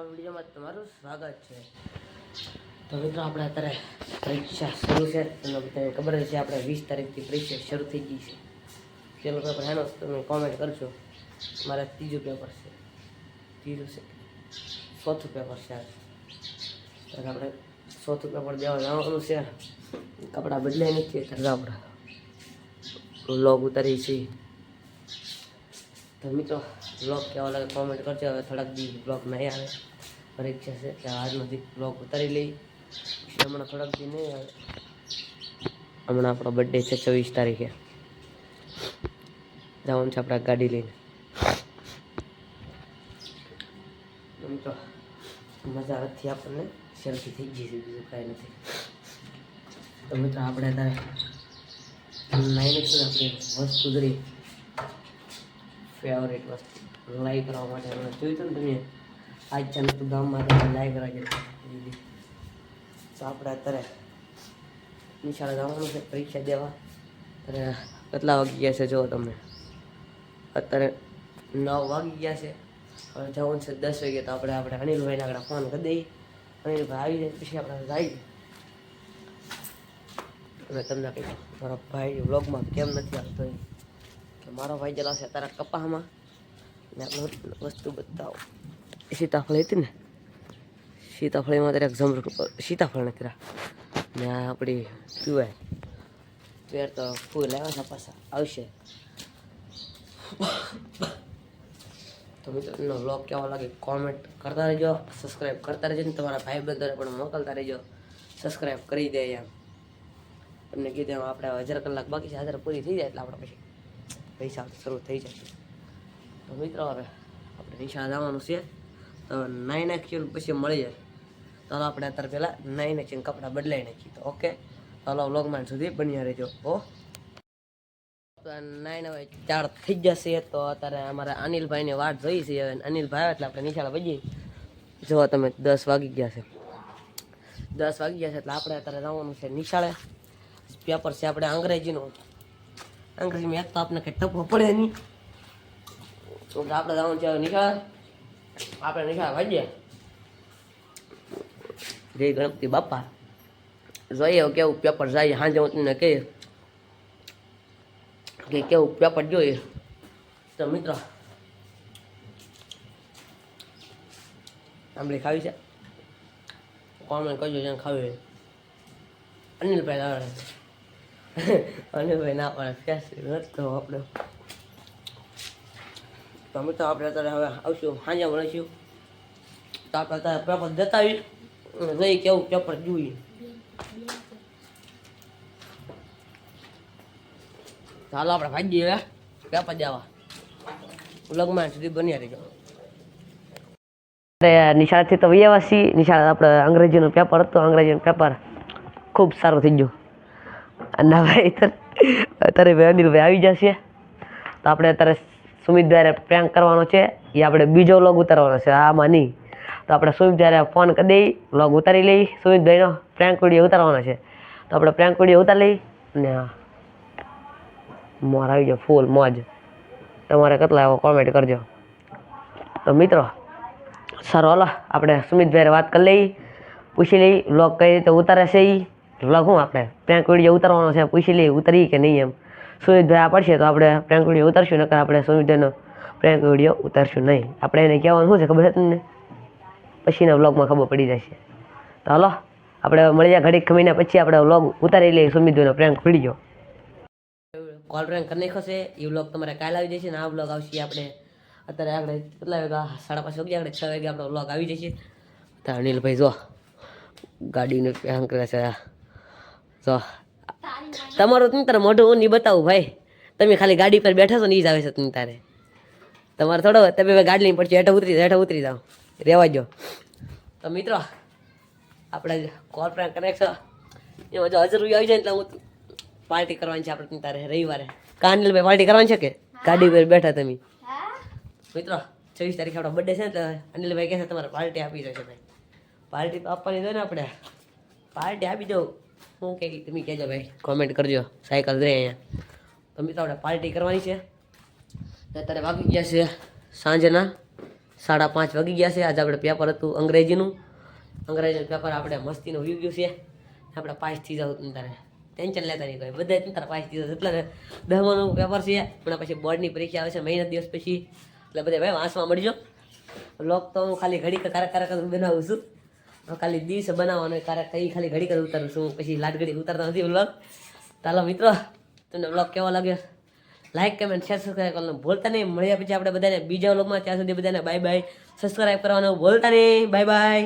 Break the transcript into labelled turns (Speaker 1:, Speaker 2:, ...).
Speaker 1: વિડીયોમાં તમારું સ્વાગત છે. તો મિત્રો આપણે અત્યારે પરીક્ષા શરૂ છે. તમને બધાને ખબર છે આપણે 20 તારીખથી પરીક્ષા શરૂ થઈ ગઈ છે. પેલો પેપર હેનો તમે કોમેન્ટ કરજો. મારે ત્રીજું પેપર છે, ચોથું પેપર છે. આજે આપણે ચોથું પેપર દેવા જવાનું છે. કપડાં બદલાય નથી એટલે આપણે વ્લોગ ઉતારી છીએ. તો મિત્રો બ્લોગ કેવા લાગે કોમેન્ટ કરજો. હવે થોડાક દી બ્લોગ નહીં આવે, પરીક્ષા છે એટલે આજનો બ્લોગ ઉતારી લઈ. હમણાં થોડાક દી નહીં આવે. હમણાં આપણો બર્થડે છે 24 તારીખે. જવાનું છે આપણે ગાડી લઈને. મિત્રો મજા નથી આપણને, શરદી થઈ ગઈ છે, બીજું કાંઈ નથી. તો મિત્રો આપણે અત્યારે નાઈને છે આપણી વસ્તુ કરી ફેવરેટ વસ્તુ લાઈક કરવા માટે જોયું હતું ને તમે આજ ચાલે તો ગામમાં લાઈક કરવા દીધી. તો આપણે અત્યારે નિશાળે જવાનું છે પરીક્ષા દેવા. અત્યારે કેટલા વાગી ગયા છે જુઓ તમે, અત્યારે 9 વાગી ગયા છે. હવે જવાનું છે 10 વાગે. તો આપણે અનિલભાઈને આગળ ફોન કરી દઈએ. અનિલભાઈ આવી જાય પછી આપણે જઈએ. અને તમને કંઈક મારો ભાઈ વ્લોગમાં કેમ નથી આવતો કે મારો ભાઈ જલાશે તારા કપામાં ને આપણે વસ્તુ બતાવો. સીતાફળ હતી ને, સીતાફળીમાં ત્યારે સીતાફળ નથી ને આપણી તુવેર તો ફૂલ આવ્યા છે, પાછા આવશે. તો મિત્રોનો વ્લોગ કેવો લાગે કોમેન્ટ કરતા રહેજો, સબસ્ક્રાઈબ કરતા રહેજો ને તમારા ભાઈ બંધોને પણ મોકલતા રહેજો. સબસ્ક્રાઈબ કરી દે. એમ તમને કીધું આપણે 1000 કલાક બાકી છે, 1000 પૂરી થઈ જાય એટલે આપણે પછી પૈસા શરૂ થઈ જશે. તો મિત્રો હવે આપણે નિશાળ જવાનું છે. તો નાઈ નાખીએ પછી મળી જાય. ચાલો આપણે અત્યારે પહેલાં નાઈ નાખીને કપડાં બદલાઈ નાખીએ. તો ઓકે, ચાલો વ્લોગમાં સુધી બન્યા રહેજો. નાઈને હવે 4 થઈ જશે. તો અત્યારે અમારા અનિલભાઈની વાટ જોઈ છે. હવે અનિલભાઈ એટલે આપણે નિશાળ વજીએ. જો તમે 10 વાગી ગયા છે, 10 વાગી ગયા છે એટલે આપણે અત્યારે જવાનું છે નિશાળે. પેપર છે આપણે અંગ્રેજીનું. અંગ્રેજીમાં એક તો આપણે કંઈ ટપો પડે નહીં એટલે આપણે જવાનું છે નિશાળે. આપણે નિશાળે વાંચીએ. જય ગણપતિ બાપા. જોઈએ કેવું પેપર જાય. સાંજે હું તમને કહીએ કે કેવું પેપર જોઈએ. તો મિત્રો આંબલી ખાવી છે કોમેન્ટ કરજો જેને ખાવી હોય. અનિલભાઈ આવે અનિલભાઈ ના પડે ફેસ નથી તો આપણે. તો મિત્રો આપણે અત્યારે હવે આવશું, સાંજે મળીશું. તો આપણે અત્યારે પેપર જતા આવી જોઈએ કેવું પેપર જોઈએ. ચાલો આપણે ભાગીએ હવે પેપર દેવા. વ્લોગમાં સુધી બન્યા રહેજો. નિશાળથી તો વ્યવસી નિશાળ આપણે અંગ્રેજીનું પેપર હતું. અંગ્રેજીનું પેપર ખૂબ સારું થઈ ગયું. અને ભાઈ અત્યારે અનિલભાઈ આવી જશે. તો આપણે અત્યારે સુમિત દ્વારા પ્રેન્ક કરવાનો છે. એ આપણે બીજો વ્લોગ ઉતારવાનો છે, આમાં નહીં. તો આપણે સુમિત દ્વારા ફોન કરી દઈએ, વ્લોગ ઉતારી લઈ. સુમિતભાઈનો પ્રેન્ક વિડીયો ઉતારવાનો છે. તો આપણે પ્રેન્ક વિડીયો ઉતારી લઈ ને મોર આવી જાઓ ફૂલ મોજ. તમારે કેટલા એવો કોમેન્ટ કરજો. તો મિત્રો સારું હાલો આપણે સુમિતભાઈ વાત કરી લઈ, પૂછી લઈ વ્લોગ કઈ રીતે ઉતારે છે. એ વ્લોગ હું આપણે પ્રેન્ક વિડીયો ઉતારવાનો છે, પૂછી લઈ ઉતારી કે નહીં. એમ સુમિતભાઈ આ પડશે તો આપણે પ્રેન્ક વિડીયો ઉતારશું, નકર આપણે સુમિતભાઈનો પ્રેન્ક વિડીયો ઉતારશું નહીં. આપણે એને કહેવાનું શું છે ખબર છે તમને, પછીના વ્લોગમાં ખબર પડી જશે. તો હાલો આપણે મળી જાય ઘડીક મહિના પછી આપણે વ્લોગ ઉતારી લઈએ સુમિતભાઈનો પ્રેન્ક વિડીયો. કોલ પ્રેન્ક કરી નાખ્યો છે. એ વ્લોગ તમારે કાલે આવી જશે ને આ વ્લોગ આવશે આપણે અત્યારે આપણે કેટલા વાગ્યા 5:30 વાગ્યા, આપણે 6 વાગે આપણો વ્લોગ આવી જશે. તો અનિલભાઈ જો ગાડીને પ્રેન્ક કરે છે. જો તમારું તમે તારે મોઢું હું નહીં બતાવું ભાઈ, તમે ખાલી ગાડી પર બેઠા છો ને એ જ આવે છે. તમે તારે તમારે થોડો તમે ગાડી લઈને પડશે હેઠા ઉતરી જાઓ, રહેવા દો. તો મિત્રો આપણે કોલ પ્રેન્ક કરે છે એમાં જો 1000 રૂપિયા આવી જાય એટલે હું પાર્ટી કરવાની છે આપણે તારે રવિવારે. અનિલભાઈ પાર્ટી કરવાની છે કે ગાડી પર બેઠા તમે? મિત્રો 24 તારીખે આપણો બર્થડે છે ને, એટલે અનિલભાઈ કહે છે તમારે પાર્ટી આપી જશે. ભાઈ પાર્ટી તો આપવાની જોઈએ ને, આપણે પાર્ટી આપી દો. શું કે તમે કહેજો ભાઈ, કોમેન્ટ કરજો. સાયકલ રહે અહીંયા. તો મિત્રો આપણે પાર્ટી કરવાની છે. અત્યારે વાગી ગયા છે સાંજના 5:30 વાગી ગયા છે. આજે આપણે પેપર હતું અંગ્રેજીનું પેપર આપણે મસ્તીનું વી ગયું છે. આપણે પાસ થઈ જાવ તારે ટેન્શન લેતા નહીં કોઈ બધા તારે પાસ થઈ જશે. એટલે 10માનું પેપર છે પણ પછી બોર્ડની પરીક્ષા આવે છે મહિના દિવસ પછી. એટલે બધા ભાઈ વાંચવા મળજો. વ્લોગ તો હું ખાલી ઘડી કારક બનાવું છું. ખાલી દિવસે બનાવવાનો ખાલી ઘડી ઉતારું છું. પછી લાટ ઘડી ઉતારતા નથી વ્લોગ. ચાલો મિત્રો, તમને વ્લોગ કેવો લાગ્યો લાઈક કમેન્ટ શેર સબસ્ક્રાઈબ કરવાનું ભૂલતા નહીં. મળ્યા પછી આપણે બધાને બીજા વ્લોગમાં. ત્યાં સુધી બધાને બાય બાય. સબસ્ક્રાઈબ કરવાનું ભૂલતા નહીં. Bye bye.